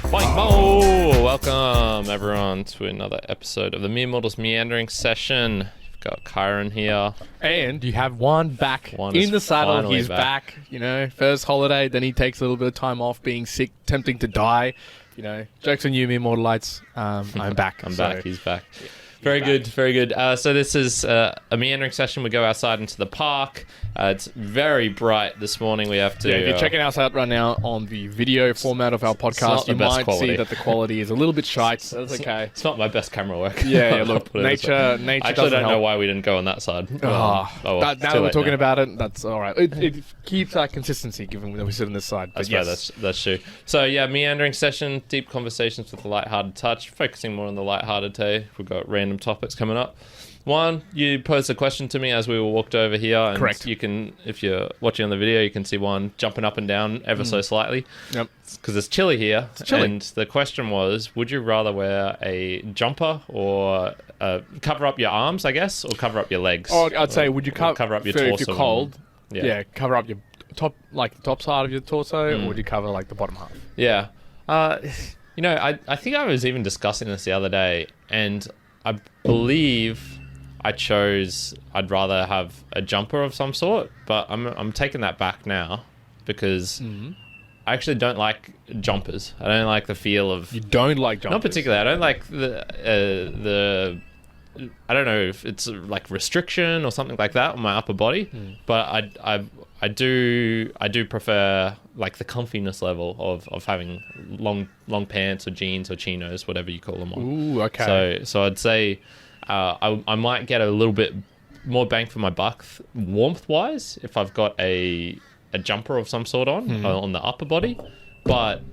Welcome everyone to another episode of the Mere Mortals Meandering session. You've got Kyron here. And you have Juan back in the saddle. He's back. You know, first holiday, then he takes a little bit of time off being sick, tempting to die. You know, jokes on you, Mere Mortalites. I'm back. I'm back. He's back. Very good, very good. So this is a meandering session. We go outside into the park. It's very bright this morning. We have to... Yeah, if you're checking us out right now on the video format of our podcast, you might see that the quality is a little bit shite. So that's okay. It's not my best camera work. Yeah, look, nature I actually don't know why we didn't go on that side. Now that we're talking about it, that's all right. It keeps our consistency given that we sit on this side. But that's true. So yeah, meandering session, deep conversations with a lighthearted touch, focusing more on the lighthearted today. We've got random topics coming up. One, you posed a question to me as we walked over here. And correct. You can, if you're watching on the video, you can see one jumping up and down ever so slightly. Yep. Because it's chilly here. It's chilly. And the question was, would you rather wear a jumper or cover up your arms, I guess, or cover up your legs? Oh, I'd say, would you cover up your torso? If you're cold, cover up your top, like the top side of your torso, or would you cover like the bottom half? Yeah. You know, I think I was even discussing this the other day, and I believe I'd rather have a jumper of some sort, but I'm taking that back now because I actually don't like jumpers. I don't like the feel of... You don't like jumpers? Not particularly. I don't like the I don't know if it's like restriction or something like that on my upper body, but I do prefer like the comfiness level of having long pants or jeans or chinos, whatever you call them on. Ooh, okay. So I'd say I might get a little bit more bang for my buck warmth wise if I've got a jumper of some sort on the upper body, but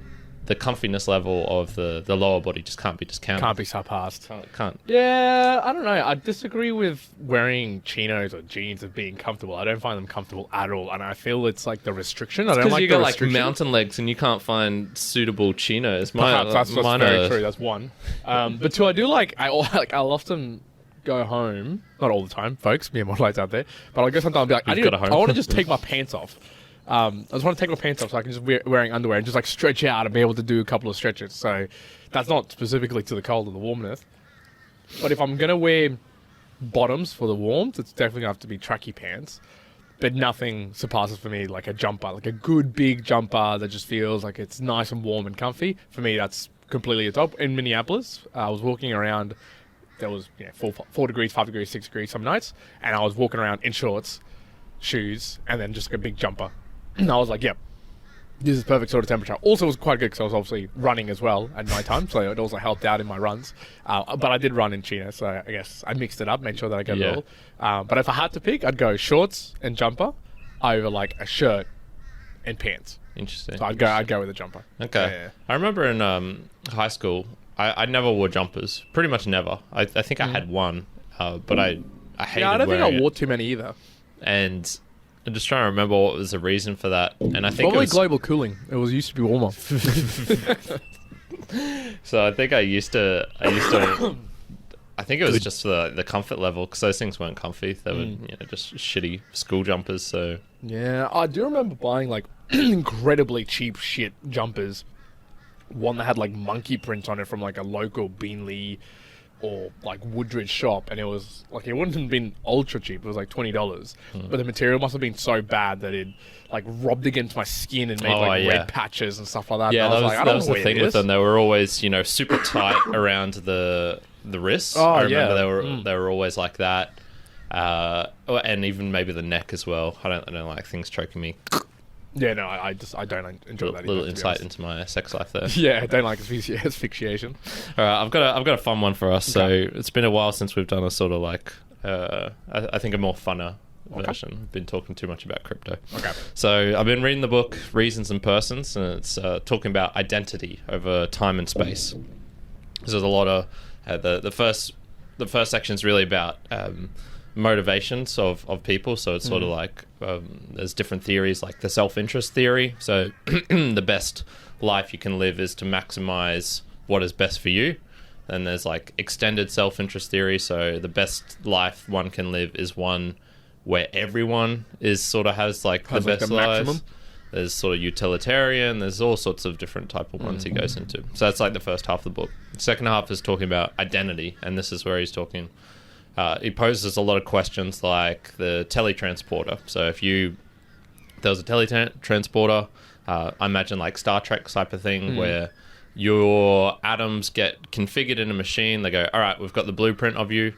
the comfiness level of the lower body just can't be discounted. Can't be surpassed. Can't. Yeah, I don't know. I disagree with wearing chinos or jeans as being comfortable. I don't find them comfortable at all, and I feel it's like the restriction. I don't like the restriction. Because you got like mountain legs and you can't find suitable chinos. Perhaps that's very true. That's one. But two, I do I'll often go home, not all the time, folks, me and my lights out there, but I'll go sometimes and be like, I want to just take my pants off. I just want to take my pants off so I can just wearing underwear and just like stretch out and be able to do a couple of stretches. So that's not specifically to the cold or the warmth. But if I'm going to wear bottoms for the warmth, it's definitely going to have to be tracky pants. But nothing surpasses for me like a jumper, like a good big jumper that just feels like it's nice and warm and comfy. For me, that's completely a top. In Minneapolis, I was walking around, there was 4 degrees, 5 degrees, 6 degrees some nights, and I was walking around in shorts, shoes, and then just like a big jumper. And I was like, yep, this is perfect sort of temperature. Also, it was quite good because I was obviously running as well at night time, so it also helped out in my runs. But I did run in chinos, so I guess I mixed it up, made sure that I got it all. But if I had to pick, I'd go shorts and jumper over like a shirt and pants. Interesting. So I'd go with a jumper. Okay. Yeah. I remember in high school, I never wore jumpers. Pretty much never. I think I had one, but I hated I don't think I wore it. too many either. And I'm just trying to remember what was the reason for that. And I think probably global cooling. It used to be warmer. So I think I used to. I think it was just the comfort level because those things weren't comfy. They were just shitty school jumpers. So yeah, I do remember buying like incredibly cheap shit jumpers. One that had like monkey print on it from like a local Beanley or like Woodridge shop, and it was like, it wouldn't have been ultra cheap. It was like $20, but the material must have been so bad that it like rubbed against my skin and made red patches and stuff like that. Yeah, and that was the thing with them. They were always super tight around the wrists. I remember they were always like that, and even maybe the neck as well. I don't like things choking me. Yeah, no, I don't enjoy that. Little insight into my sex life there. Yeah, I don't like asphyxiation. All right, I've got a fun one for us. Okay. So it's been a while since we've done a sort of like I think a more funner version. I've been talking too much about crypto. Okay. So I've been reading the book Reasons and Persons, and it's talking about identity over time and space. So there's a lot of the first section is really about motivations of people. So it's sort of like there's different theories, like the self-interest theory. So the best life you can live is to maximize what is best for you. Then there's like extended self-interest theory. So the best life one can live is one where everyone is sort of has like the best lives. There's sort of utilitarian. There's all sorts of different type of ones he goes into. So that's like the first half of the book. The second half is talking about identity, and this is where he's talking. He poses a lot of questions like the teletransporter. So if there was a teletransporter, I imagine like Star Trek type of thing where your atoms get configured in a machine. They go, all right, we've got the blueprint of you.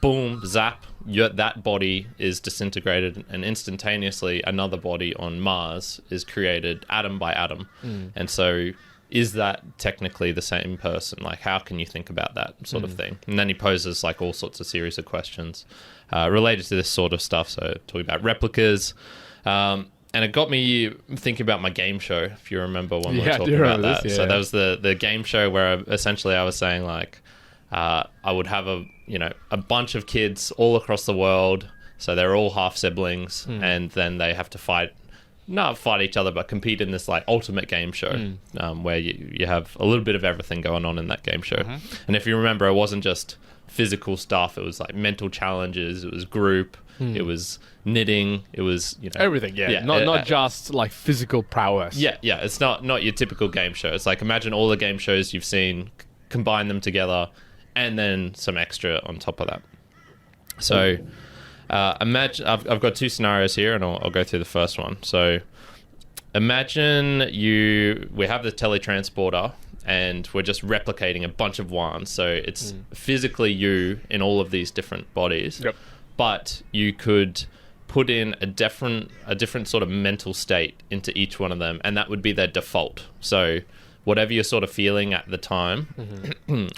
Boom, zap, that body is disintegrated, and instantaneously another body on Mars is created atom by atom. And so is that technically the same person? Like, how can you think about that sort of thing? And then he poses like all sorts of series of questions related to this sort of stuff. So talking about replicas. And it got me thinking about my game show, if you remember when we were talking about that. So that was the game show where essentially I was saying like, I would have a bunch of kids all across the world, so they're all half siblings, and then they have to not fight each other, but compete in this like ultimate game show, where you have a little bit of everything going on in that game show. And if you remember, it wasn't just physical stuff; it was like mental challenges, it was group, it was knitting, it was everything. Not just like physical prowess. Yeah. It's not your typical game show. It's like imagine all the game shows you've seen, combine them together. And then some extra on top of that. So imagine I've got two scenarios here, and I'll go through the first one. So imagine we have the teletransporter, and we're just replicating a bunch of wands. So it's physically you in all of these different bodies. Yep. But you could put in a different sort of mental state into each one of them, and that would be their default. So whatever you're sort of feeling at the time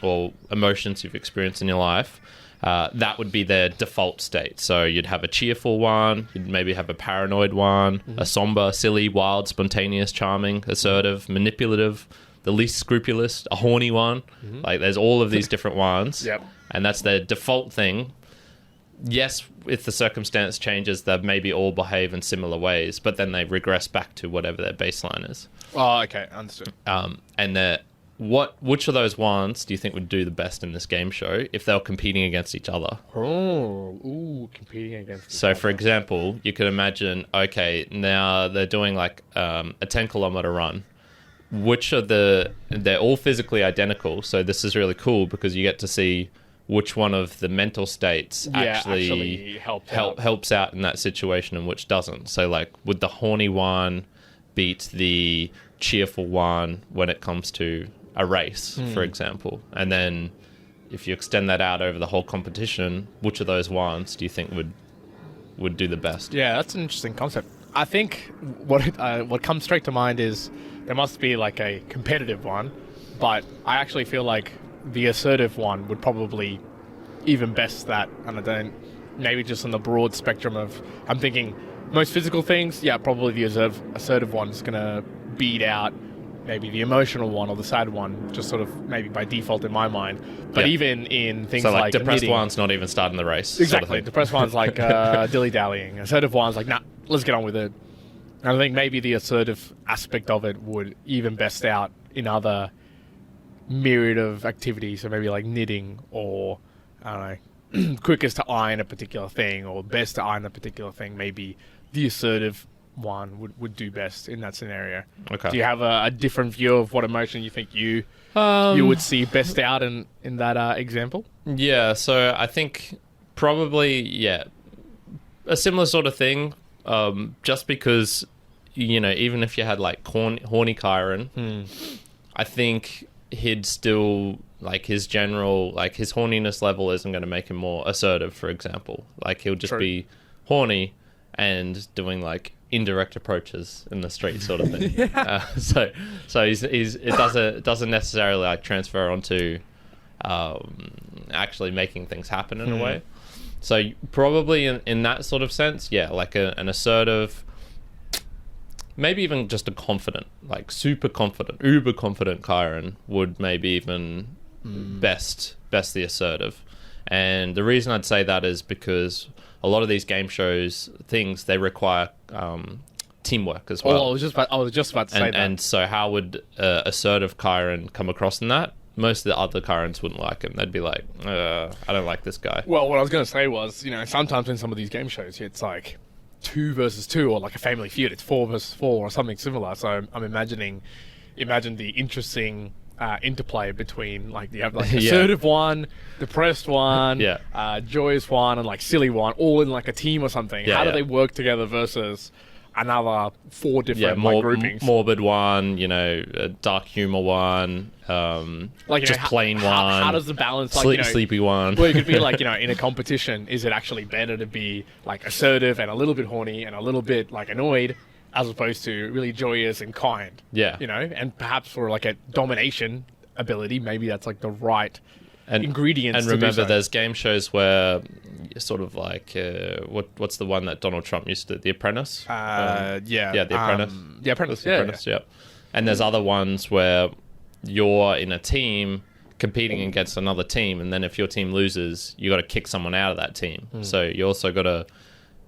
or emotions you've experienced in your life, that would be their default state. So you'd have a cheerful one, you'd maybe have a paranoid one, a somber, silly, wild, spontaneous, charming, assertive, manipulative, the least scrupulous, a horny one. Like there's all of these different ones. And that's their default thing. Yes, if the circumstance changes, they maybe all behave in similar ways, but then they regress back to whatever their baseline is. Oh, okay, understood. And which of those ones do you think would do the best in this game show if they were competing against each other? Competing against each other. So, for example, you could imagine, okay, now they're doing like a 10-kilometer run. They're all physically identical, so this is really cool because you get to see which one of the mental states actually helps out in that situation and which doesn't. So, like, would the horny one beat the cheerful one when it comes to a race, for example? And then if you extend that out over the whole competition, which of those ones do you think would do the best? Yeah, that's an interesting concept. I think what comes straight to mind is there must be like a competitive one, but I actually feel like the assertive one would probably even best that. And I don't, maybe just on the broad spectrum of, I'm thinking most physical things, probably the assertive one's going to beat out maybe the emotional one or the sad one, just sort of maybe by default in my mind. But even in things like depressed knitting, one's not even starting the race. Exactly. Sort of Depressed one's like dilly-dallying. Assertive one's like, nah, let's get on with it. And I think maybe the assertive aspect of it would even best out in other myriad of activities. So maybe like knitting or, I don't know, quickest to iron a particular thing or best to iron a particular thing. Maybe the assertive one would do best in that scenario. Okay. Do you have a different view of what emotion you think you would see best out in that example? Yeah, so I think probably, a similar sort of thing, just because, even if you had like horny Kyron, I think he'd still, like, his general, like, his horniness level isn't going to make him more assertive, for example. Like, he'll just be horny and doing like indirect approaches in the street sort of thing. So it doesn't necessarily like transfer onto actually making things happen in a way. So probably in that sort of sense, like an assertive, maybe even just a confident, like super confident, uber confident Kyron would maybe even best the assertive. And the reason I'd say that is because a lot of these game shows things, they require teamwork as well. I was just about to say that. And so how would assertive Kyron come across in that? Most of the other Kyrons wouldn't like him. They'd be like, I don't like this guy. Well, what I was going to say was, sometimes in some of these game shows, it's like 2 versus 2, or like a Family Feud, it's 4 versus 4 or something similar. So I'm imagine the interesting interplay between like you have like assertive one, depressed one, joyous one, and like silly one, all in like a team or something. How do they work together versus another 4 different groupings? Morbid one, a dark humor one, plain one. How does the balance sleepy one? Well, you could be like in a competition, is it actually better to be like assertive and a little bit horny and a little bit like annoyed, as opposed to really joyous and kind? Yeah. And perhaps for like a domination ability, maybe that's like the right ingredients. And remember, there's game shows where sort of like what's the one that Donald Trump used to, The Apprentice? The Apprentice. The Apprentice. Yeah. And there's other ones where you're in a team competing against another team, and then if your team loses, you got to kick someone out of that team. So you also got to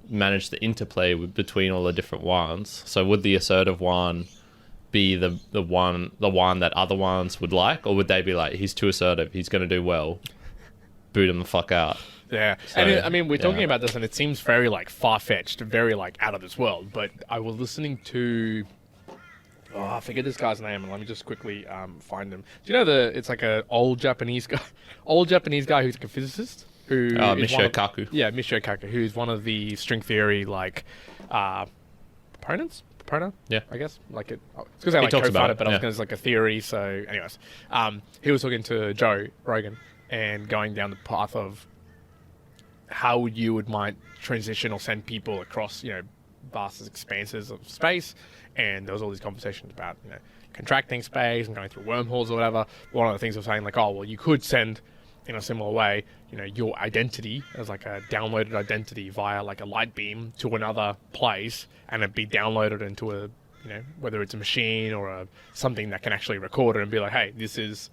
manage the interplay between all the different ones. So would the assertive one be the one that other ones would like, or would they be like, he's too assertive, he's going to do well, boot him the fuck out? Yeah. So, and we're talking about this and it seems very like far-fetched, very like out of this world, but I was listening to I forget this guy's name, and let me just quickly find him. Do you know it's like an old Japanese guy who's like a physicist? Michio Kaku. Yeah, Michio Kaku, who's one of the string theory proponents. Yeah, I guess like it. Because I talks about it, but I was going to like a theory. So, anyways, he was talking to Joe Rogan and going down the path of how you might transition or send people across vast expanses of space, and there was all these conversations about contracting space and going through wormholes or whatever. One of the things was saying like, oh well, you could send in a similar way, your identity as like a downloaded identity via like a light beam to another place, and it'd be downloaded into a, whether it's a machine or something that can actually record it and be like, hey, this is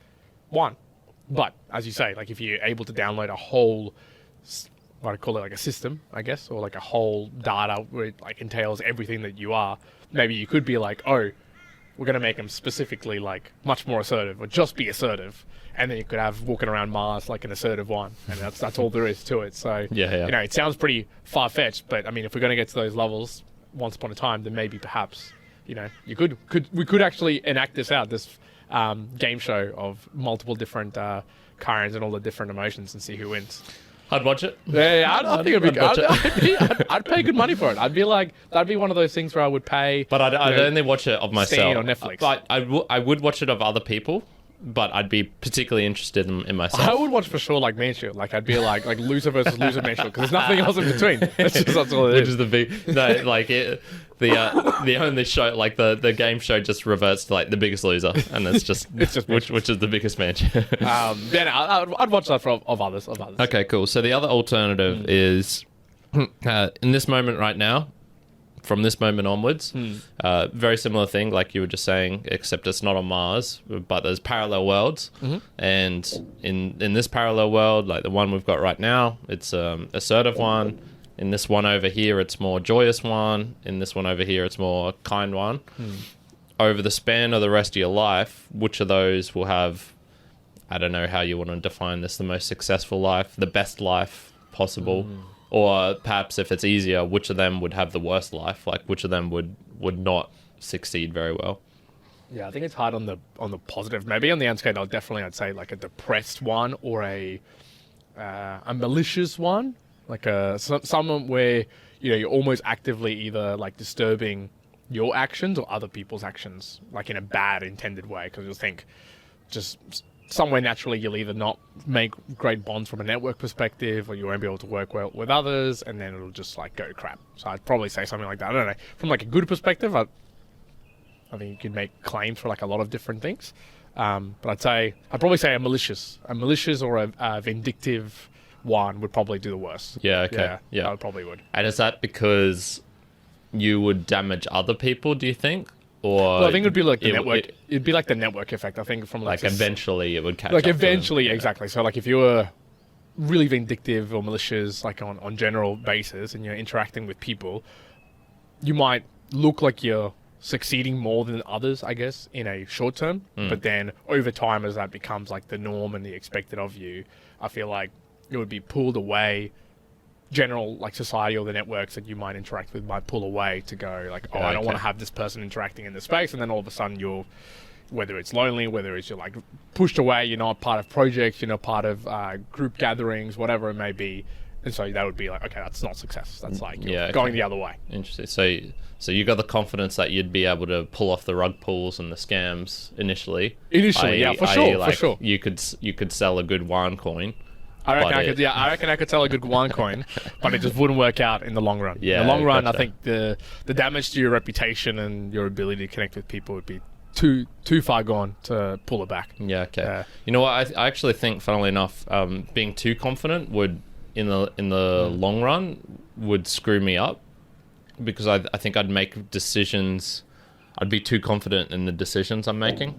one. But as you say, like if you're able to download a whole, what I call it, like a system, I guess, or like a whole data where it like entails everything that you are, maybe you could be like, oh, we're going to make them specifically like much more assertive, or just be assertive. And then you could have walking around Mars like an assertive one, and that's all there is to it. So it sounds pretty far fetched, but I mean, if we're going to get to those levels once upon a time, then maybe perhaps we could actually enact this game show of multiple different kinds and all the different emotions and see who wins. I'd watch it. Yeah, I think it'd be good. I'd pay good money for it. I'd be like, that'd be one of those things where I would pay. But I'd only watch it of myself. On Netflix. But I would watch it of other people. But I'd be particularly interested in myself. I would watch for sure like Manship. Like I'd be like loser versus loser Manship, because there's nothing else in between. That's all it is. Which is the big the only show, like the game show just reverts to like the Biggest Loser, and it's just which is the biggest Manship. I'd watch that of others. Okay, cool. So the other alternative is in this moment right now. From this moment onwards, very similar thing, like you were just saying, except it's not on Mars, but there's parallel worlds. And in this parallel world, like the one we've got right now, it's assertive one. In this one over here, it's more joyous one. In this one over here, it's more kind one. Over the span of the rest of your life, which of those will have, I don't know how you want to define this, the most successful life, the best life possible? Or perhaps if it's easier, which of them would have the worst life? Like which of them would not succeed very well? Yeah, I think it's hard on the positive. Maybe on the unscathed, I'd say like a depressed one, or a malicious one, like someone where you're almost actively either like disturbing your actions or other people's actions, like in a bad intended way, because you'll think just somewhere naturally you'll either not make great bonds from a network perspective, or you won't be able to work well with others, and then it'll just like go to crap. So I'd probably say something like that. I don't know. From like a good perspective, I think you can make claims for like a lot of different things. But I'd probably say a malicious or a vindictive one would probably do the worst. Yeah. Okay. Yeah. I probably would. And is that because you would damage other people, do you think? Or well, I think it would be like the network. It'd be like the network effect. I think from like eventually it would catch like up eventually, exactly. So like if you were really vindictive or malicious, like on general basis, and you're interacting with people, you might look like you're succeeding more than others, I guess, in a short term. But then over time, as that becomes like the norm and the expected of you, I feel like it would be pulled away. general like society or the networks that you might interact with might pull away to go like, oh, I don't want to have this person interacting in this space, and then all of a sudden you're, whether it's lonely, whether it's you're like pushed away, you're not part of projects, you're not part of group gatherings, whatever it may be, and so that would be like, okay, that's not success. That's like going the other way. Interesting. So you got the confidence that you'd be able to pull off the rug pulls and the scams initially. Yeah, for sure. You could sell a good wine coin. I reckon I could sell a good wine coin, but it just wouldn't work out in the long run. Yeah, in the long run, I think the damage to your reputation and your ability to connect with people would be too far gone to pull it back. Yeah, okay. You know what? I actually think, funnily enough, being too confident would, in the long run, would screw me up, because I think I'd make decisions. I'd be too confident in the decisions I'm making,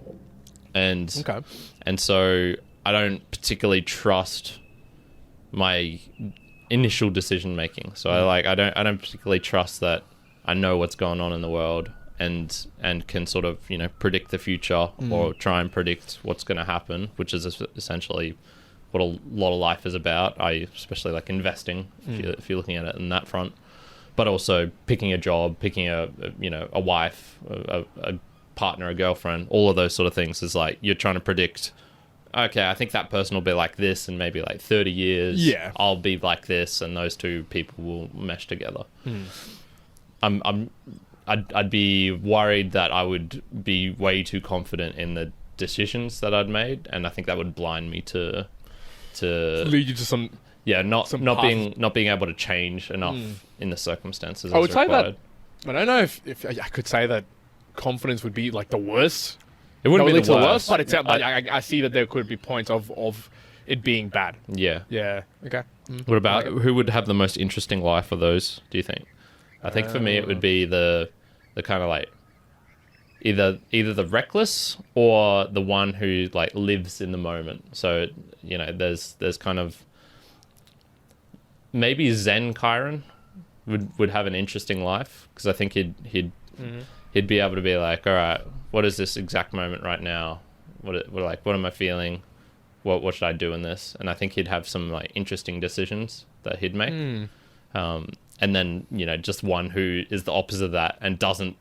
and so I don't particularly trust my initial decision making. So I don't particularly trust that I know what's going on in the world and can sort of, you know, predict the future or try and predict what's going to happen, which is essentially what a lot of life is about. Especially like investing, if you're looking at it in that front, but also picking a job, picking a wife, a partner, a girlfriend, all of those sort of things is like you're trying to predict. Okay, I think that person will be like this in maybe like 30 years. Yeah. I'll be like this, and those two people will mesh together. I'd be worried that I would be way too confident in the decisions that I'd made, and I think that would blind me to lead you to some not being able to change enough in the circumstances. I would say that. I don't know if I could say that confidence would be like the worst. It wouldn't be the worst, but it's I see that there could be points of it being bad. Yeah. Okay. What about who would have the most interesting life of those, do you think? I think for me it would be the kind of like either the reckless or the one who like lives in the moment. So, you know, there's kind of maybe Zen Chiron would have an interesting life, because I think he'd be able to be like, all right, what is this exact moment right now? What am I feeling? What should I do in this? And I think he'd have some like interesting decisions that he'd make. And then, you know, just one who is the opposite of that and doesn't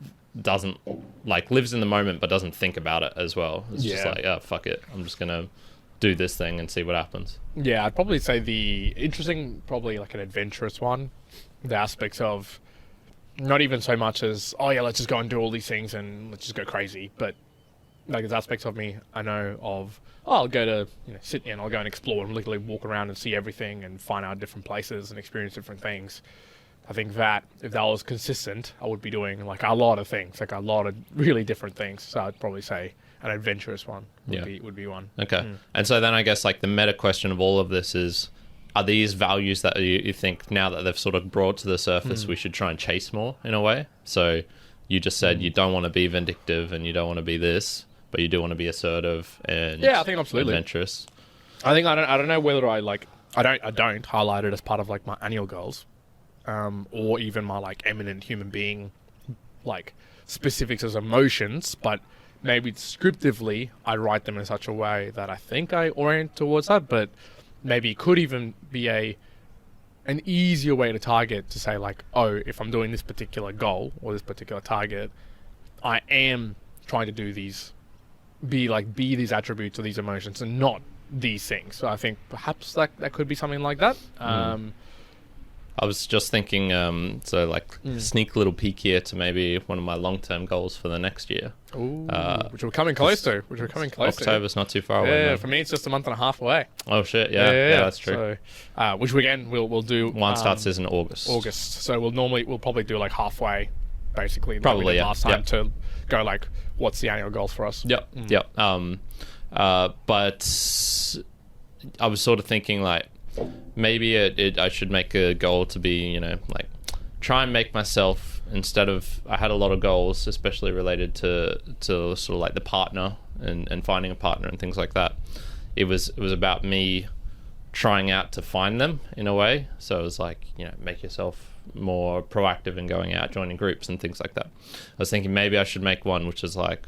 like lives in the moment but doesn't think about it as well. It's just like, oh, fuck it, I'm just gonna do this thing and see what happens. Yeah, I'd probably say the interesting, probably like an adventurous one. The aspects of not even so much as, oh yeah, let's just go and do all these things and let's just go crazy, but like there's aspects of me I know of, I'll go to, you know, Sydney and I'll go and explore and literally walk around and see everything and find out different places and experience different things. I think that if that was consistent, I would be doing like a lot of things, like a lot of really different things. So I'd probably say an adventurous one would be one. Okay. And so then I guess like the meta question of all of this is, are these values that you think now that they've sort of brought to the surface, we should try and chase more in a way? So you just said you don't want to be vindictive and you don't want to be this, but you do want to be assertive and I think absolutely adventurous. I think I don't know whether I don't highlight it as part of like my annual goals, or even my like eminent human being like specifics as emotions, but maybe descriptively I write them in such a way that I think I orient towards that, but maybe it could even be an easier way to target, to say like, oh, if I'm doing this particular goal or this particular target, I am trying to do these, be these attributes or these emotions and not these things. So I think perhaps that could be something like that. I was just thinking, sneak a little peek here to maybe one of my long-term goals for the next year. Ooh, which we're coming close to. October's not too far away. Yeah, for me it's just a month and a half away. Oh shit! Yeah, that's true. So, which again we'll do. One starts in August. So we'll probably do like halfway, basically. Probably last time to go like, what's the annual goals for us? Yep. But I was sort of thinking like, maybe I should make a goal to be, you know, like try and make myself, instead of, I had a lot of goals, especially related to sort of like the partner and finding a partner and things like that. It was about me trying out to find them in a way. So it was like, you know, make yourself more proactive in going out, joining groups and things like that. I was thinking maybe I should make one which is like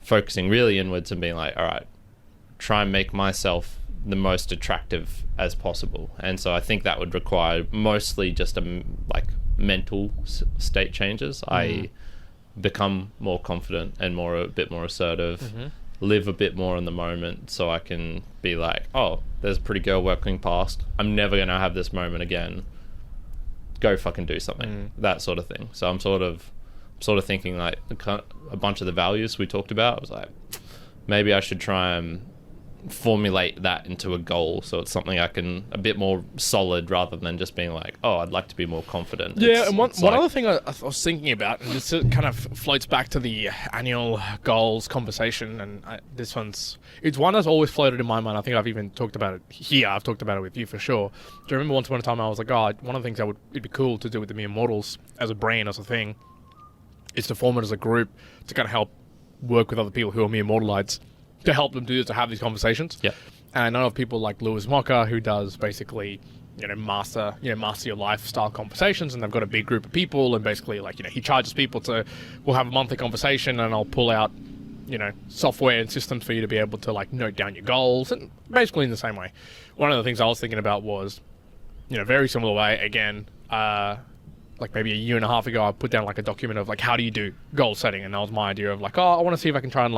focusing really inwards and being like, all right, try and make myself the most attractive as possible. And so I think that would require mostly just like mental state changes. I become more confident and a bit more assertive, live a bit more in the moment, so I can be like, oh, there's a pretty girl walking past, I'm never gonna have this moment again, go fucking do something. That sort of thing. So I'm sort of thinking like a bunch of the values we talked about. I was like, maybe I should try and formulate that into a goal, so it's something I can a bit more solid, rather than just being like, oh, I'd like to be more confident. And one other thing I was thinking about, and this kind of floats back to the annual goals conversation, and it's one that's always floated in my mind. I think I've even talked about it here. I've talked about it with you for sure. Do you remember once upon a time I was like, oh, one of the things it'd be cool to do with the Mere Mortals as a brain, as a thing, is to form it as a group to kind of help work with other people who are Mere Mortalites, to help them to have these conversations. Yeah. And I know of people like Lewis Mocker, who does basically, master your lifestyle conversations, and they've got a big group of people, and basically he charges people we'll have a monthly conversation, and I'll pull out, software and systems for you to be able to note down your goals, and basically in the same way. One of the things I was thinking about was, very similar way, again, maybe a year and a half ago, I put down a document of how do you do goal setting, and that was my idea of I want to see if I can try and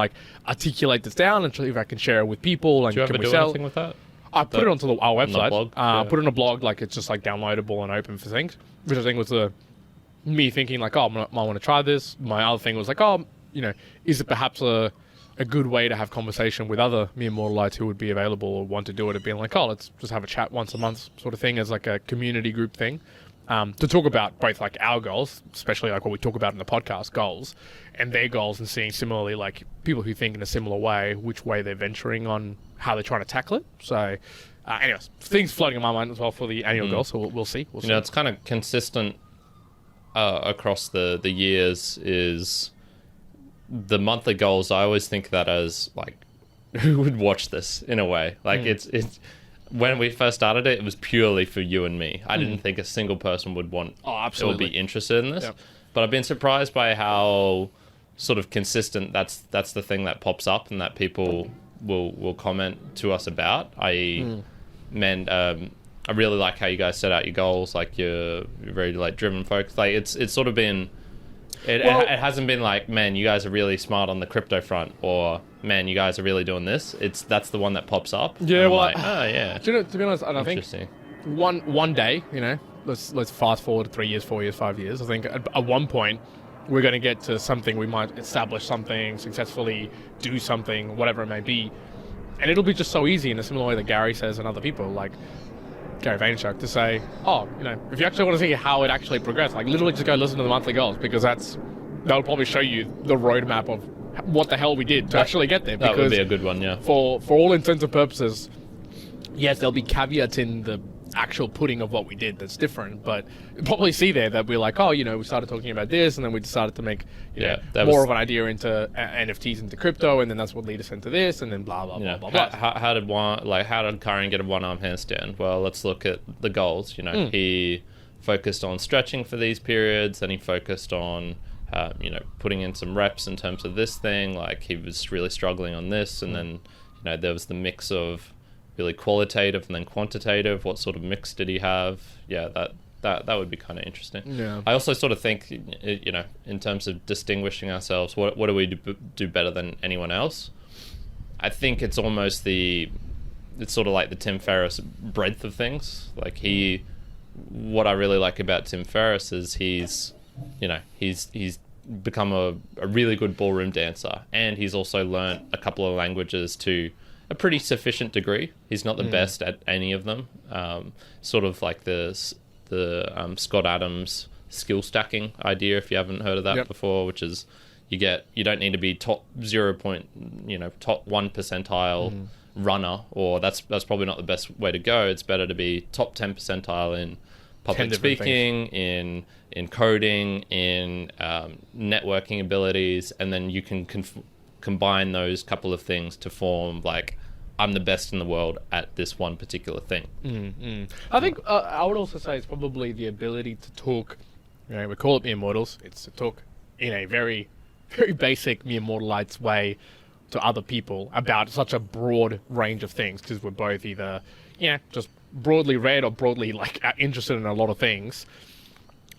articulate this down and see if I can share it with people. And do you ever do anything with that? I put it onto our website. Blog? I put it on a blog, it's just downloadable and open for things, which I think was me thinking I might want to try this. My other thing was is it perhaps a good way to have conversation with other Mere Mortalites who would be available or want to do it, and being let's just have a chat once a month sort of thing, as a community group thing. To talk about both our goals, especially what we talk about in the podcast, goals, and their goals, and seeing similarly people who think in a similar way, which way they're venturing on how they're trying to tackle it. So, anyways, things floating in my mind as well for the annual goals. So we'll see. It's kind of consistent across the years. Is the monthly goals? I always think that as who would watch this in a way. It's. When we first started it was purely for you and me. I didn't think a single person would want or be interested in this. Yep. But I've been surprised by how sort of consistent that's the thing that pops up, and that people will comment to us about. I really like how you guys set out your goals. You're very driven folks. It's sort of been. It hasn't been man, you guys are really smart on the crypto front, or man, you guys are really doing this. That's the one that pops up. Yeah, well, yeah. To be honest, I think one day, let's fast forward 3 years, 4 years, 5 years. I think at one point we're going to get to something. We might establish something, successfully do something, whatever it may be, and it'll be just so easy in a similar way that Gary says and other people Gary Vaynerchuk, to say, if you actually want to see how it actually progressed, literally just go listen to the monthly goals, because that'll probably show you the roadmap of what the hell we did to actually get there. That would be a good one, yeah. For all intents and purposes, yes, there'll be caveats in the actual pudding of what we did that's different, but you'll probably see there that we're we started talking about this, and then we decided to make more of an idea into NFTs, into crypto, and then that's what led us into this, and then blah blah blah blah blah. How did Karen get a one-arm handstand? Well, let's look at the goals. He focused on stretching for these periods, and he focused on putting in some reps in terms of this thing. He was really struggling on this, and then there was the mix of really qualitative and then quantitative. What sort of mix did he have? Yeah, that would be kind of interesting. Yeah. I also sort of think, in terms of distinguishing ourselves, what do we do better than anyone else? I think it's almost it's sort of like the Tim Ferriss breadth of things. What I really like about Tim Ferriss is he's become a really good ballroom dancer, and he's also learnt a couple of languages to a pretty sufficient degree. He's not the best at any of them. Sort of like the Scott Adams skill stacking idea, if you haven't heard of that before, which is you don't need to be top top 1 percentile runner, or that's probably not the best way to go. It's better to be top 10 percentile in public speaking, in coding, in networking abilities, and then you can combine those couple of things to form I'm the best in the world at this one particular thing. I think I would also say it's probably the ability to talk. We call it Mere Mortals. It's to talk in a very, very basic Mere Mortalites way to other people about such a broad range of things, because we're both either, just broadly read or broadly like interested in a lot of things.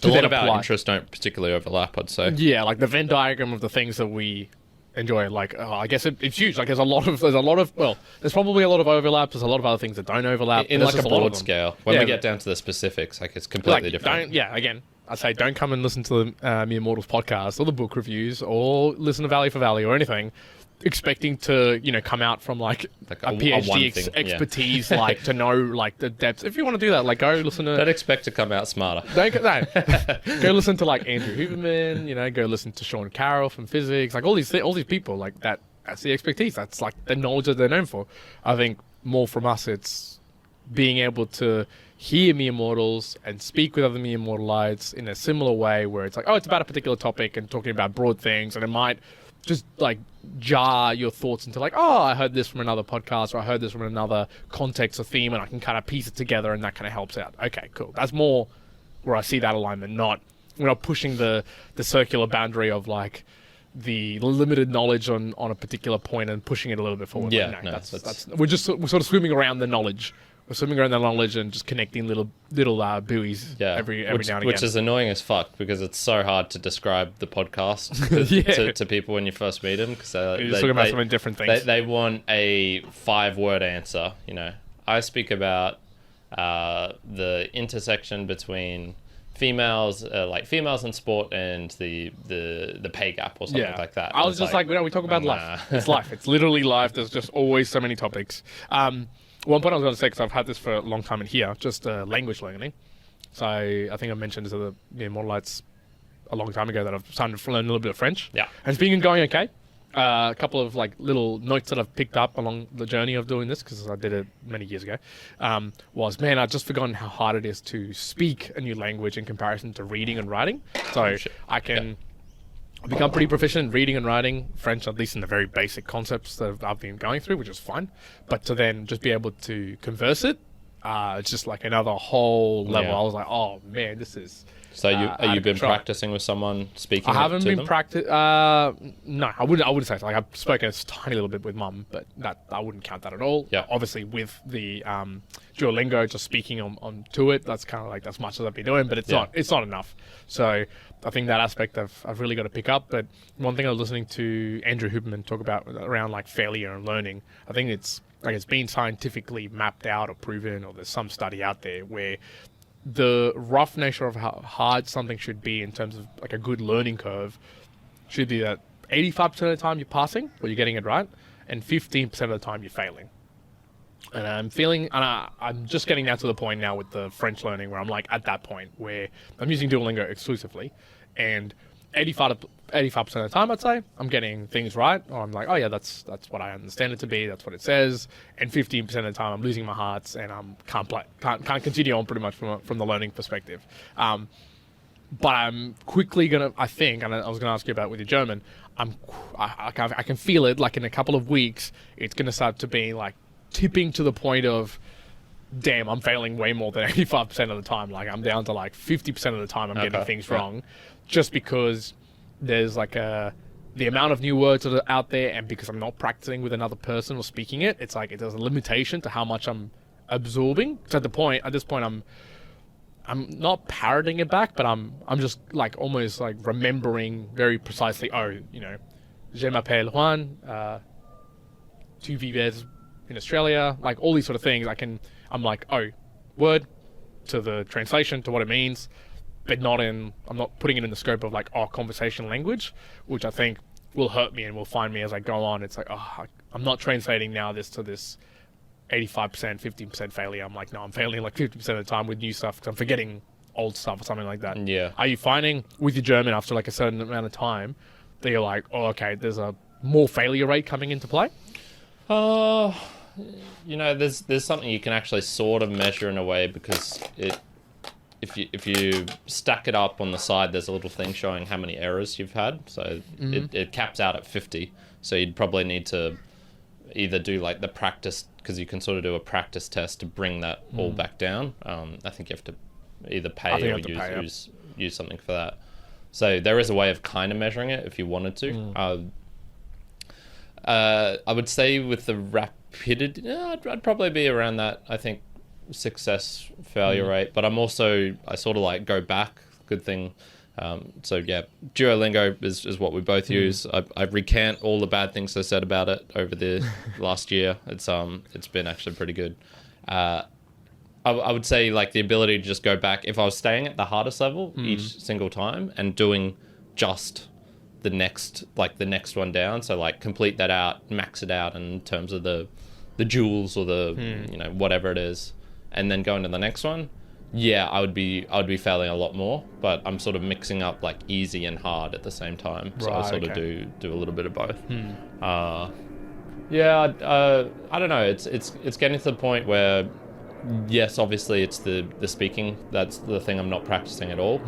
A lot of our interests don't particularly overlap, I'd say. Yeah, like the Venn diagram of the things that we enjoy, like I guess it's huge. Like there's probably a lot of overlaps. There's a lot of other things that don't overlap in like a broad scale. When we get down to the specifics, like it's completely different. Again, I say don't come and listen to the Mere Mortals podcast or the book reviews or listen to Valley for Valley or anything expecting to come out from like a PhD expertise like to know like the depths. If you want to do that, like go listen to. Don't expect to come out smarter. Go listen to like Andrew Huberman. Go listen to Sean Carroll from physics. Like all these people like that. That's the expertise. That's like the knowledge that they're known for. I think more from us, it's being able to hear Mere Mortals and speak with other Mere Mortalites in a similar way, where it's like, oh, it's about a particular topic and talking about broad things, and it might just like jar your thoughts into like, oh, I heard this from another podcast, or I heard this from another context or theme, and I can kind of piece it together, and that kind of helps out. Okay, cool. That's more where I see that alignment. We're not pushing the circular boundary of like the limited knowledge on a particular point and pushing it a little bit forward. Yeah, like, no, that's we're sort of swimming around the knowledge. We're swimming around that knowledge and just connecting little buoys every now and again. Which is annoying as fuck, because it's so hard to describe the podcast to people when you first meet them. Because you're talking about so many different things. They want a 5-word answer. I speak about the intersection between females, like females in sport, and the pay gap or something like that. I was just like, we talk about life. It's life. It's literally life. There's just always so many topics. One point I was going to say, because I've had this for a long time in here, just language learning. So I think I mentioned to the Mortalites a long time ago that I've started to learn a little bit of French. Yeah. And it's been going okay. A couple of like little notes that I've picked up along the journey of doing this, because I did it many years ago, was, man, I've just forgotten how hard it is to speak a new language in comparison to reading and writing. So I can... I've become pretty proficient in reading and writing French, at least in the very basic concepts that I've been going through, which is fine. But to then just be able to converse it, it's just like another whole level. I was like, oh man, this is... So are you been practicing with someone speaking? I haven't been practicing. No, I wouldn't say so. Like I've spoken a tiny little bit with Mum, but that I wouldn't count that at all. Yeah. Obviously, with the Duolingo, just speaking on to it, that's kind of like as much as I've been doing, but it's not enough. So I think that aspect I've really got to pick up. But one thing I was listening to Andrew Huberman talk about around like failure and learning, I think it's been scientifically mapped out or proven, or there's some study out there where the rough nature of how hard something should be in terms of like a good learning curve should be that 85% of the time you're passing or you're getting it right, and 15% of the time you're failing. And I'm just getting down to the point now with the French learning where I'm like at that point where I'm using Duolingo exclusively, and 85% of the time I'd say I'm getting things right, or I'm like, oh yeah, that's what I understand it to be, that's what it says, and 15% of the time I'm losing my hearts and can't continue on pretty much from the learning perspective. But I'm quickly gonna, I think, and I was gonna ask you about with your German, I can feel it, like in a couple of weeks it's gonna start to be like tipping to the point of, damn, I'm failing way more than 85% of the time. Like I'm down to like 50% of the time I'm getting things wrong, just because there's like the amount of new words that are out there, and because I'm not practicing with another person or speaking it, it's like there's a limitation to how much I'm absorbing. So at this point I'm not parroting it back, but I'm just like almost like remembering very precisely, je m'appelle Juan, tu vives in Australia, like all these sort of things. I'm like, word to the translation to what it means, but I'm not putting it in the scope of like, conversation language, which I think will hurt me and will find me as I go on. It's like, I'm not translating now this to this 85%, 15% failure. I'm like, no, I'm failing like 50% of the time with new stuff because I'm forgetting old stuff or something like that. Yeah. Are you finding with your German after like a certain amount of time that you're like, okay, there's a more failure rate coming into play? There's something you can actually sort of measure in a way, because if you stack it up on the side, there's a little thing showing how many errors you've had. So it caps out at 50. So you'd probably need to either do like the practice, because you can sort of do a practice test to bring that all back down. I think you have to either pay or use something for that. So there is a way of kind of measuring it if you wanted to. I would say with the rapidity, I'd probably be around that. I think success failure rate, but I sort of like go back. Good thing. So yeah, Duolingo is what we both use. I recant all the bad things I said about it over the last year. It's been actually pretty good. I would say like the ability to just go back if I was staying at the hardest level each single time and doing just the next one down. So like complete that out, max it out in terms of the jewels or the whatever it is, and then go into the next one. Yeah, I would be failing a lot more, but I'm sort of mixing up like easy and hard at the same time. So I sort of do a little bit of both. I don't know. It's getting to the point where, yes, obviously it's the speaking. That's the thing I'm not practicing at all.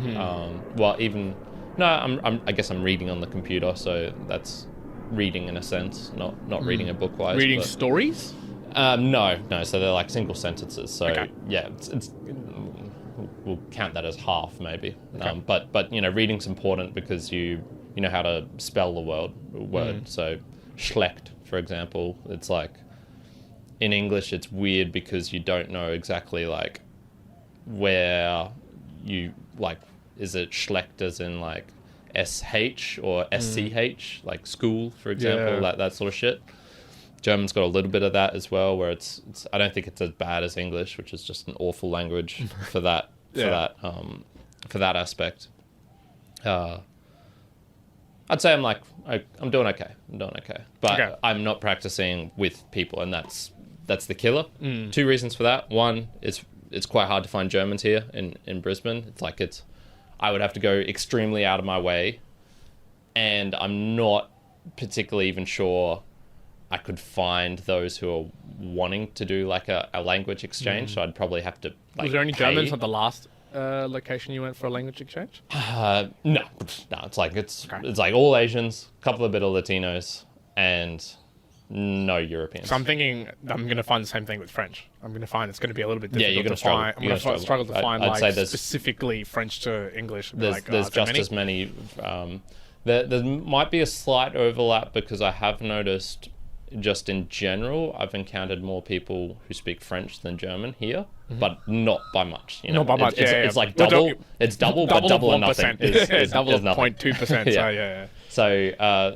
I guess I'm reading on the computer, so that's reading in a sense, not reading a book wise. Reading stories? No. So they're like single sentences. So yeah, it's we'll count that as half maybe. Okay. But reading's important because you know how to spell the word. So schlecht, for example, it's like in English it's weird because you don't know exactly like where you like. Is it schlecht as in like SH or SCH, like school, for example, that sort of shit. German's got a little bit of that as well, where it's I don't think it's as bad as English, which is just an awful language for that aspect. I'd say I'm doing okay. But I'm not practicing with people, and that's the killer. 2 reasons for that. One, it's quite hard to find Germans here in Brisbane. I would have to go extremely out of my way, and I'm not particularly even sure I could find those who are wanting to do like a language exchange. So I'd probably have to. Like, was there any Germans at the last location you went for a language exchange? No. It's like all Asians, a couple of bit of Latinos, and no Europeans. So I'm thinking I'm going to find the same thing with French. I'm going to find it's going to be a little bit difficult to find. I'm going to struggle to find specifically French to English. There's just as many. There might be a slight overlap because I have noticed just in general I've encountered more people who speak French than German here, but not by much. Not by much. It's like double. It's double, but double and nothing. Double 0.2%. So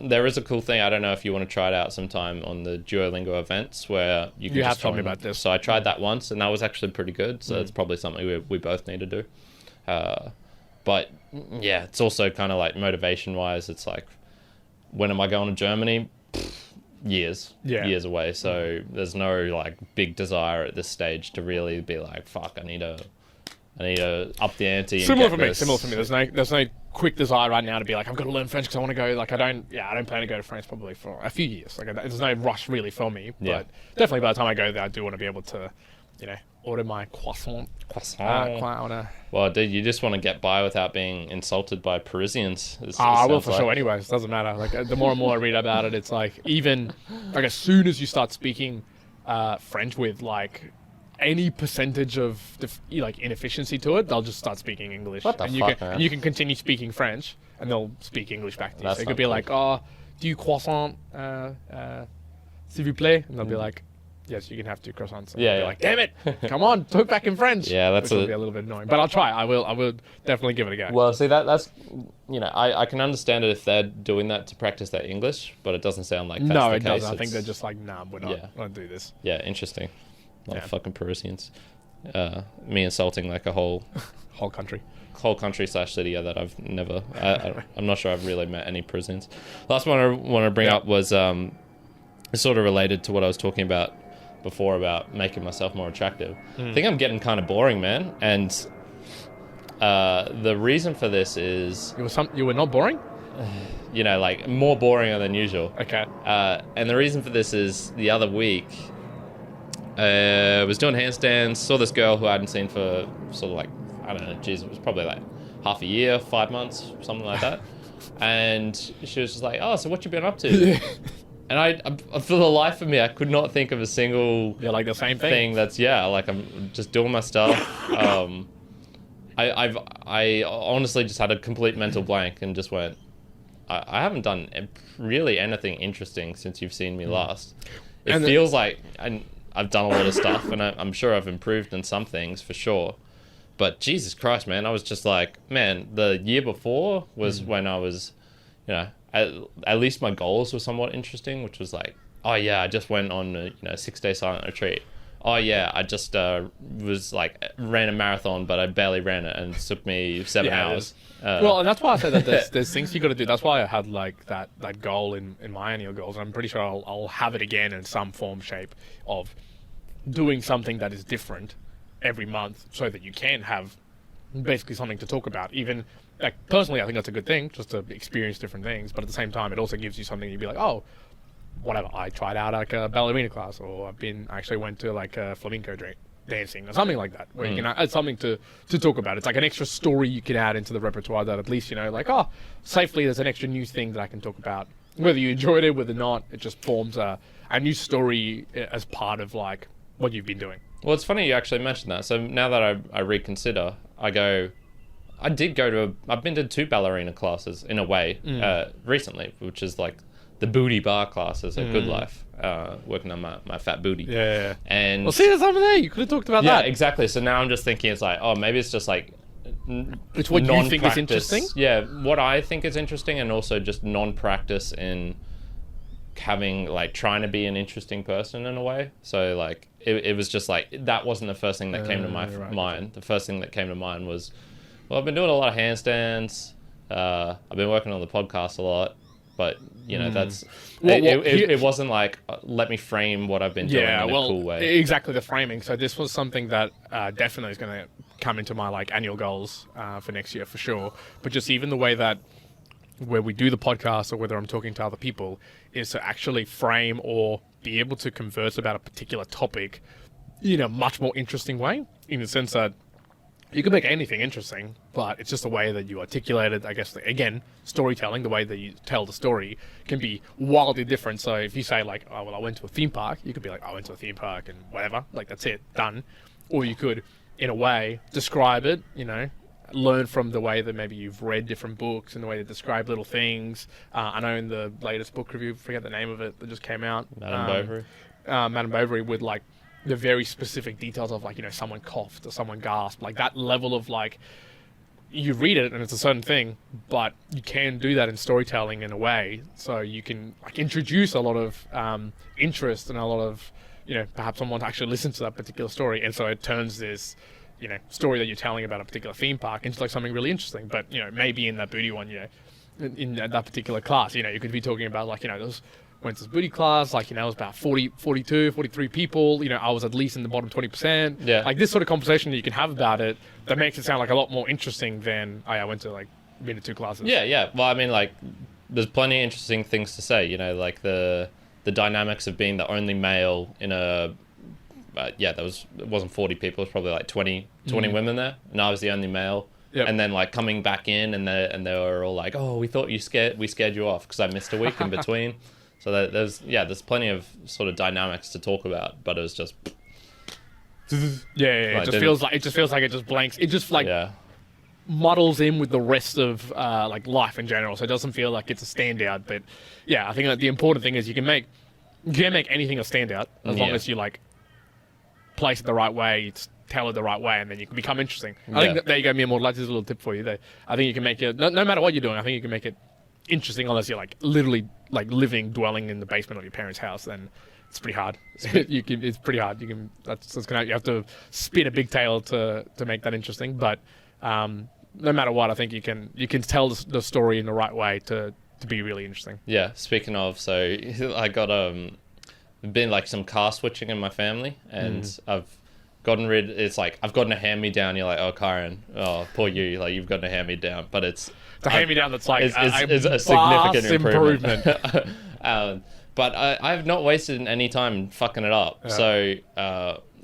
there is a cool thing. I don't know if you want to try it out sometime on the Duolingo events where you can. You have told me about this. So I tried that once, and that was actually pretty good. So it's probably something we both need to do. But yeah, it's also kind of like motivation-wise. It's like, when am I going to Germany? Years away. So there's no like big desire at this stage to really be like, fuck, I need to up the ante. Similar for me. There's no quick desire right now to be like, I've got to learn French because I want to go. Like I don't plan to go to France probably for a few years. Like there's no rush really for me. But definitely by the time I go there, I do want to be able to, order my croissant. Well, dude, you just want to get by without being insulted by Parisians. I will for sure. Anyways, doesn't matter. Like the more and more I read about it, it's like even like as soon as you start speaking French with like any percentage of inefficiency to it, they'll just start speaking English. What the fuck, man? And you can continue speaking French, and they'll speak English back to you. So it could be like, "Oh, do you croissant, s'il vous plaît?" And they'll be like, "Yes, you can have 2 croissants." And be like, "Damn it, come on, talk back in French." Yeah, which will be a little bit annoying, but I'll try. I will definitely give it a go. Well, see that's I can understand it if they're doing that to practice their English, but it doesn't sound like that's the case. No, it doesn't. I think they're just like, nah, we're not going to do this. Yeah, interesting. Fucking Parisians. Me insulting like a whole country. Whole country / city that I've never. I'm not sure I've really met any Parisians. Last one I want to bring up was sort of related to what I was talking about before about making myself more attractive. I think I'm getting kind of boring, man. And the reason for this is you were not boring. Like more boring than usual. Okay. And the reason for this is the other week. I was doing handstands, saw this girl who I hadn't seen for sort of like, I don't know, geez, it was probably like half a year, 5 months, something like that. And she was just like, "Oh, so what you been up to?" And I for the life of me, I could not think of a single like the same thing that's like I'm just doing my stuff. I honestly just had a complete mental blank and just went, I haven't done really anything interesting since you've seen me last. It feels like I've done a lot of stuff, and I'm sure I've improved in some things for sure. But Jesus Christ, man, I was just like, man, the year before was when I was, you know, at least my goals were somewhat interesting, which was like, oh yeah, I just went on a 6-day silent retreat. Oh yeah, I just was like ran a marathon, but I barely ran it, and it took me 7 hours. Well, and that's why I said that there's things you got to do. That's why I had like that goal in my annual goals. And I'm pretty sure I'll have it again in some form, shape of doing something that is different every month, so that you can have basically something to talk about. Even like personally, I think that's a good thing, just to experience different things. But at the same time, it also gives you something you'd be like, oh, whatever. I tried out like a ballerina class, or actually went to like a flamenco dancing or something like that, where you can add something to talk about. It's like an extra story you can add into the repertoire that at least, like, oh, safely there's an extra new thing that I can talk about. Whether you enjoyed it, whether not, it just forms a new story as part of like what you've been doing. Well, it's funny you actually mentioned that. So now that I reconsider, I've been to 2 ballerina classes in a way recently, which is like the booty bar classes at Good Life, working on my fat booty. Yeah. And well, see, there's something there. You could have talked about that. Yeah, exactly. So now I'm just thinking it's like, oh, maybe it's just like it's what you think is interesting. Yeah, what I think is interesting, and also just non-practice in having like trying to be an interesting person in a way. So like it was just like that wasn't the first thing that came to my mind. The first thing that came to mind was, well, I've been doing a lot of handstands. I've been working on the podcast a lot. But, that's... It wasn't like, let me frame what I've been doing in a cool way. Exactly, the framing. So this was something that definitely is going to come into my like annual goals for next year, for sure. But just even the way that where we do the podcast, or whether I'm talking to other people, is to actually frame or be able to converse about a particular topic in a much more interesting way, in the sense that you can make anything interesting, but it's just the way that you articulate it. I guess, again, storytelling, the way that you tell the story can be wildly different. So if you say like, oh, well, I went to a theme park, you could be like, I went to a theme park and whatever, like that's it, done. Or you could, in a way, describe it, learn from the way that maybe you've read different books and the way they describe little things. I know in the latest book review, forget the name of it, that just came out. Madame Bovary with like, the very specific details of like, someone coughed or someone gasped, like that level of like, you read it and it's a certain thing, but you can do that in storytelling in a way. So you can like introduce a lot of interest and a lot of, perhaps someone to actually listen to that particular story. And so it turns this, story that you're telling about a particular theme park into like something really interesting. But, maybe in that booty one, in that particular class, you could be talking about like, those went to this booty class, like, it was about 42, 43 people, I was at least in the bottom 20%. Yeah. Like this sort of conversation that you can have about it, that makes it sound like a lot more interesting than, I went to like, been to 2 classes. Yeah. Well, I mean, like, there's plenty of interesting things to say, like the dynamics of being the only male in a, it wasn't 40 people, it was probably like 20 women there, and I was the only male. Yep. And then like coming back in and they were all like, oh, we thought we scared you off because I missed a week in between. So there's plenty of sort of dynamics to talk about, but it was just it just feels like it just blanks. It just like muddles in with the rest of like life in general. So it doesn't feel like it's a standout. But I think that the important thing is you can make anything a standout as long as you like place it the right way, tell it the right way, and then you can become interesting. I think there you go, Mia. That's a little tip for you. I think you can make it no matter what you're doing. I think you can make it interesting unless you're like literally like dwelling in the basement of your parents' house. Then it's pretty hard. It's pretty hard. You have to spin a big tale to make that interesting. But no matter what, I think you can tell the story in the right way to be really interesting. Yeah. Speaking of, so I got been like some car switching in my family, and I've gotten rid. It's like I've gotten a hand-me-down. You're like, oh, Karen, oh, poor you. Like you've gotten a hand-me-down, but it's a hand-me-down that's like it's a significant improvement. But I've not wasted any time fucking it up. Yeah. So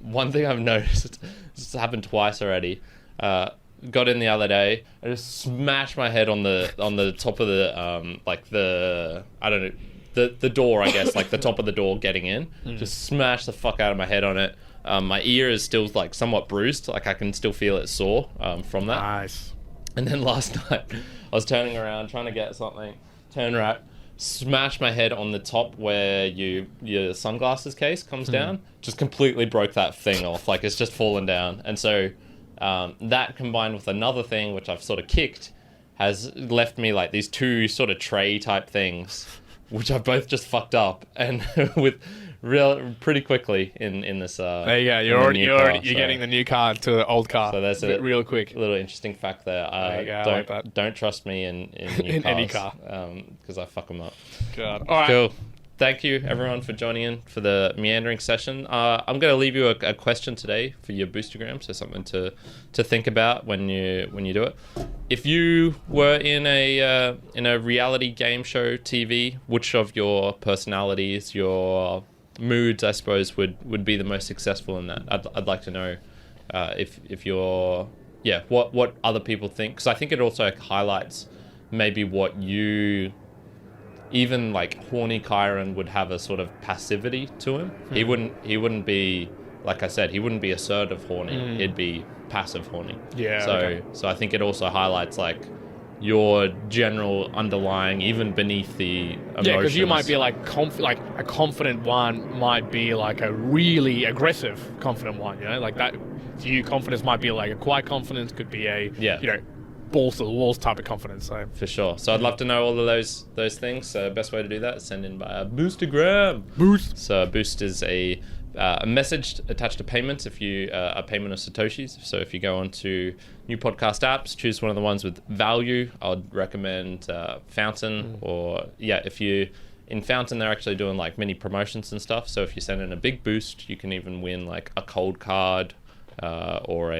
one thing I've noticed, it's happened twice already. Got in the other day, I just smashed my head on the top of the like the I don't know the door, I guess, like the top of the door getting in. Just smashed the fuck out of my head on it. My ear is still like somewhat bruised, like I can still feel it sore from that. Nice. And then last night I was turning around trying to get something turn right, smash my head on the top where your sunglasses case comes down. Just completely broke that thing off. Like, it's just fallen down. And so that combined with another thing, which I've sort of kicked, has left me like these two sort of tray type things, which I've both just fucked up. And with pretty quickly in this. There you go. You're getting the new car to the old car. So that's real quick. A little interesting fact there. Don't trust me in new cars, any car because I fuck them up. God. All right. Cool. Thank you everyone for joining in for the meandering session. I'm going to leave you a question today for your boostergram, so something to think about when you do it. If you were in a reality game show TV, which of your personalities, your moods, I suppose, would be the most successful in that? I'd like to know if you're what other people think, because I think it also highlights maybe what you. Even like horny Kyron would have a sort of passivity to him. He wouldn't be, like I said, he wouldn't be assertive horny. He'd be passive horny. Yeah. So I think it also highlights like your general underlying, even beneath the emotions. Yeah, because you might be like a confident one might be like a really aggressive confident one. You know, like that. To you, confidence might be like a quiet confidence. Could be balls to the walls type of confidence. So for sure. So I'd love to know all of those things. So best way to do that is send in by a boostergram. Boost. So a boost is a message attached to payment if you a payment of satoshis. So if you go onto new podcast apps, choose one of the ones with value. I'd recommend Fountain or if you in Fountain they're actually doing like mini promotions and stuff. So if you send in a big boost, you can even win like a cold card or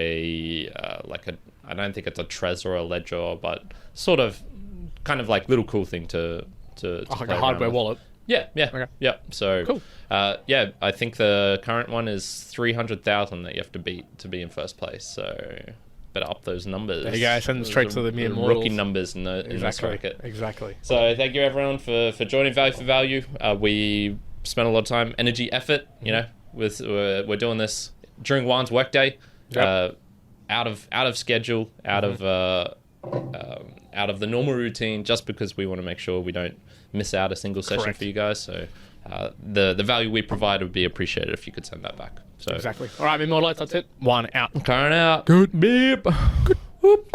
I don't think it's a Trezor or a Ledger, but sort of kind of like little cool thing to like a hardware wallet. Yeah. Okay. Yeah. So cool. I think the current one is 300,000 that you have to beat to be in first place. So better up those numbers. There you go. Send them straight to the mere mortals. Rookie numbers in this bracket. Exactly. So thank you everyone for joining Value for Value. We spent a lot of time, energy, effort. You know, we're doing this during Juan's workday. Yep. Out of schedule, out of the normal routine, just because we want to make sure we don't miss out a single session for you guys. So the value we provide would be appreciated if you could send that back. So exactly. All right, Immortalites, that's it. One out. Current out. Good. Beep. Good. Whoop.